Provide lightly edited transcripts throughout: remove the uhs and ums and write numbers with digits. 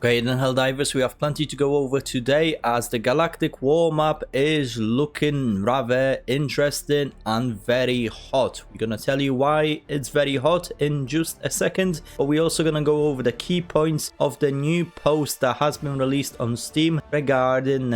Okay, then Helldivers, we have plenty to go over today as the Galactic War map is looking rather interesting and very hot. We're gonna tell you why it's very hot in just a second, but we're also gonna go over the key points of the new post that has been released on Steam regarding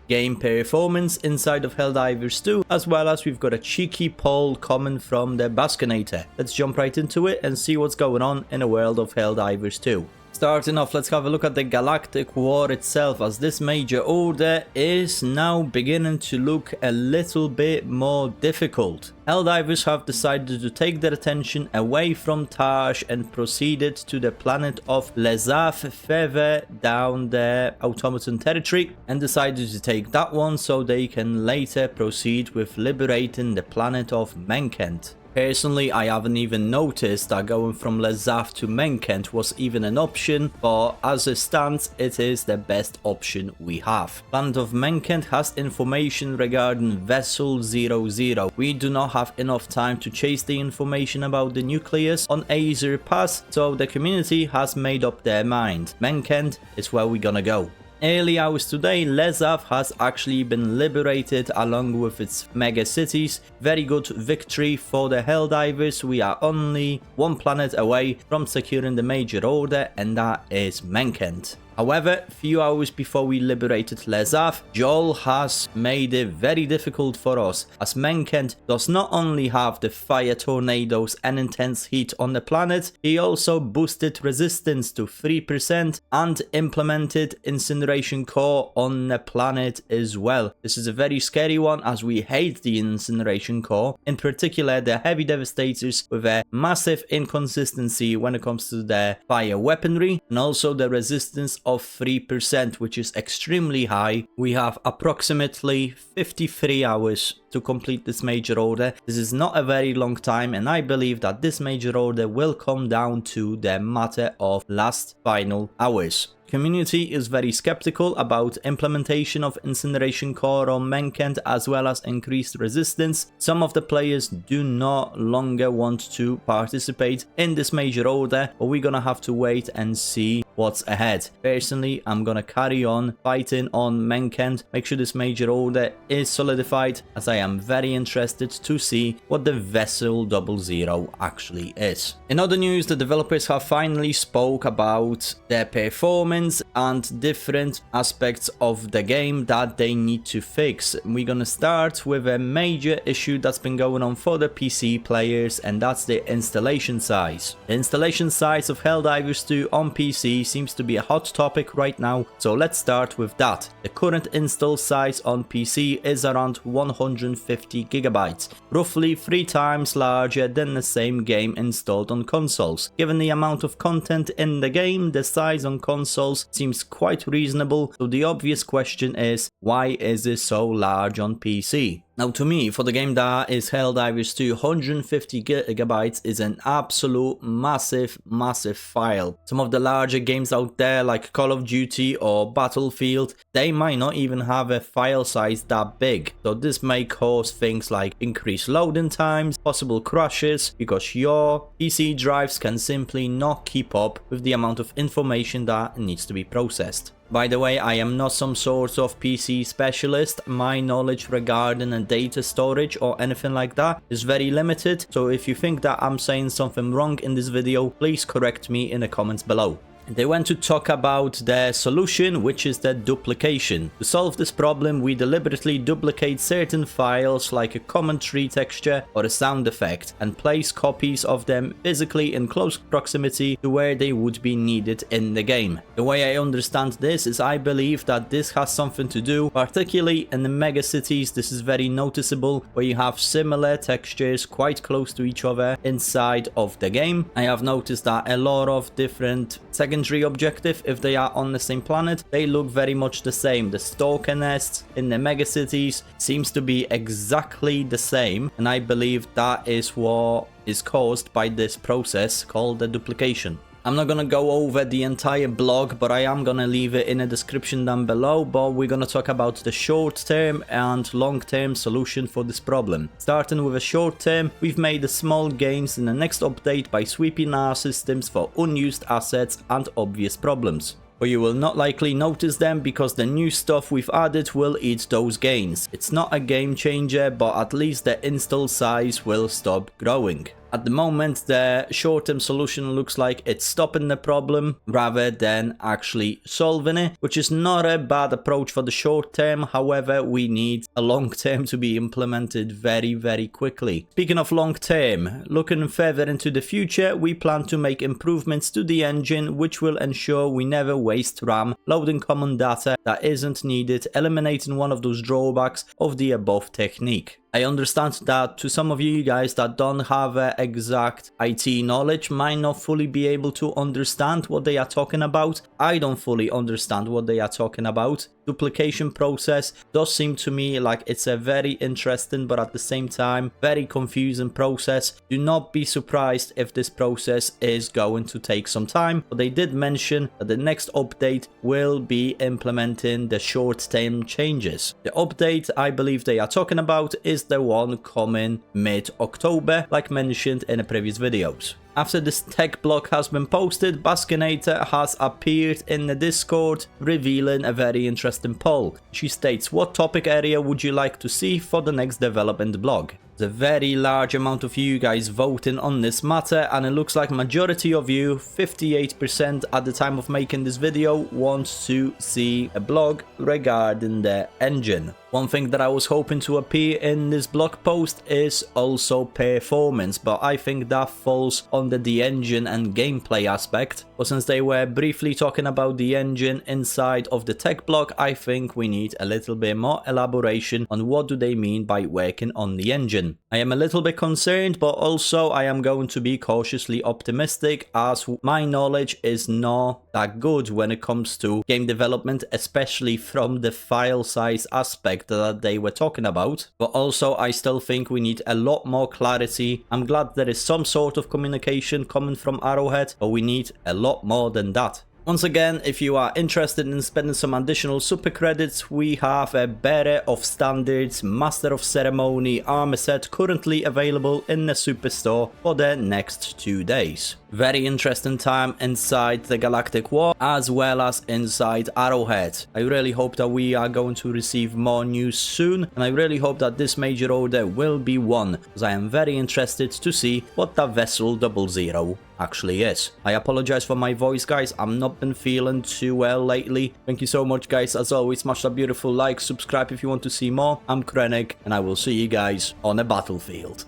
game performance inside of Helldivers 2, as well as we've got a cheeky poll coming from the Baskinator. Let's jump right into it and see what's going on in the world of Helldivers 2. Starting off, let's have a look at the Galactic War itself, as this major order is now beginning to look a little bit more difficult. Helldivers have decided to take their attention away from Taj and proceeded to the planet of Lesath further down the automaton territory, and decided to take that one so they can later proceed with liberating the planet of Menkent. Personally, I haven't even noticed that going from Lesath to Menkent was even an option, but as it stands, it is the best option we have. Planet of Menkent has information regarding Vessel 00. We do not have enough time to chase the information about the nucleus on Azure Pass, so the community has made up their mind. Menkent is where we're gonna go. Early hours today, Lesath has actually been liberated along with its mega cities. Very good victory for the Helldivers. We are only one planet away from securing the major order, and that is Menkent. However, a few hours before we liberated Lesath, Joel has made it very difficult for us, as Menkent does not only have the fire tornadoes and intense heat on the planet, he also boosted resistance to 3% and implemented incineration core on the planet as well. This is a very scary one, as we hate the incineration core, in particular the heavy devastators, with a massive inconsistency when it comes to their fire weaponry, and also the resistance of 3%, which is extremely high. We have approximately 53 hours to complete this major order. This is not a very long time, and I believe that this major order will come down to the matter of last final hours. Community is very skeptical about implementation of incineration core on Menkent, as well as increased resistance. Some of the players do not longer want to participate in this major order, but we're gonna have to wait and see what's ahead. Personally, I'm gonna carry on fighting on Menkent, make sure this major order is solidified, as I am very interested to see what the Vessel 00 actually is. In other news, the developers have finally spoke about their performance and different aspects of the game that they need to fix. We're gonna start with a major issue that's been going on for the PC players, and that's the installation size. The installation size of Helldivers 2 on PC seems to be a hot topic right now, so let's start with that. The current install size on PC is around 150 gigabytes, roughly 3 times larger than the same game installed on consoles. Given the amount of content in the game, the size on consoles seems quite reasonable, so the obvious question is, why is it so large on PC? Now, to me, for the game that is Helldivers 2, 150 gigabytes is an absolute massive file. Some of the larger games out there, like Call of Duty or Battlefield, they might not even have a file size that big. So this may cause things like increased loading times, possible crashes, because your PC drives can simply not keep up with the amount of information that needs to be processed. By the way, I am not some sort of PC specialist. My knowledge regarding data storage or anything like that is very limited. So if you think that I'm saying something wrong in this video, please correct me in the comments below. They went to talk about their solution, which is the duplication. To solve this problem, we deliberately duplicate certain files like a commentary texture or a sound effect, and place copies of them physically in close proximity to where they would be needed in the game. The way I understand this is, I believe that this has something to do, particularly in the mega cities, this is very noticeable, where you have similar textures quite close to each other inside of the game. I have noticed that a lot of different secondary objective, if they are on the same planet, they look very much the same. The stalker nests in the mega cities seems to be exactly the same, and I believe that is what is caused by this process called the duplication. I'm not gonna go over the entire blog, but I am gonna leave it in the description down below, but we're gonna talk about the short-term and long-term solution for this problem. Starting with a short-term, we've made small gains in the next update by sweeping our systems for unused assets and obvious problems. but you will not likely notice them because the new stuff we've added will eat those gains. It's not a game changer, but at least the install size will stop growing. At the moment, the short-term solution looks like it's stopping the problem rather than actually solving it, which is not a bad approach for the short term. However, we need a long term to be implemented very, very quickly. Speaking of long term, looking further into the future, we plan to make improvements to the engine, which will ensure we never waste RAM loading common data that isn't needed, eliminating one of those drawbacks of the above technique. I understand that to some of you guys that don't have exact IT knowledge might not fully be able to understand what they are talking about. I don't fully understand what they are talking about. Duplication process does seem to me like it's a very interesting but at the same time very confusing process. Do not be surprised if this process is going to take some time, but they did mention that the next update will be implementing the short-term changes. The update I believe they are talking about is the one coming mid-October, like mentioned in the previous videos. After this tech blog has been posted, Baskinator has appeared in the Discord, revealing a very interesting poll. She states, what topic area would you like to see for the next development blog? There's a very large amount of you guys voting on this matter, and it looks like majority of you, 58% at the time of making this video, want to see a blog regarding the engine. One thing that I was hoping to appear in this blog post is also performance, but I think that falls under the engine and gameplay aspect. But since they were briefly talking about the engine inside of the tech blog, I think we need a little bit more elaboration on what do they mean by working on the engine. I am a little bit concerned, but also I am going to be cautiously optimistic as my knowledge is not that good when it comes to game development, especially from the file size aspect that they were talking about. But also I still think we need a lot more clarity. I'm glad there is some sort of communication coming from Arrowhead, but we need a lot more than that. Once again, if you are interested in spending some additional super credits, we have a Bearer of Standards, Master of Ceremony armor set currently available in the superstore for the next 2 days. Very interesting time inside the Galactic War as well as inside Arrowhead. I really hope that we are going to receive more news soon, and I really hope that this major order will be won, because I am very interested to see what that vessel 00 actually is. I apologize for my voice, guys. I've not been feeling too well lately. Thank you so much, guys. As always, smash that beautiful like, subscribe if you want to see more. I'm Krennic, and I will see you guys on the battlefield.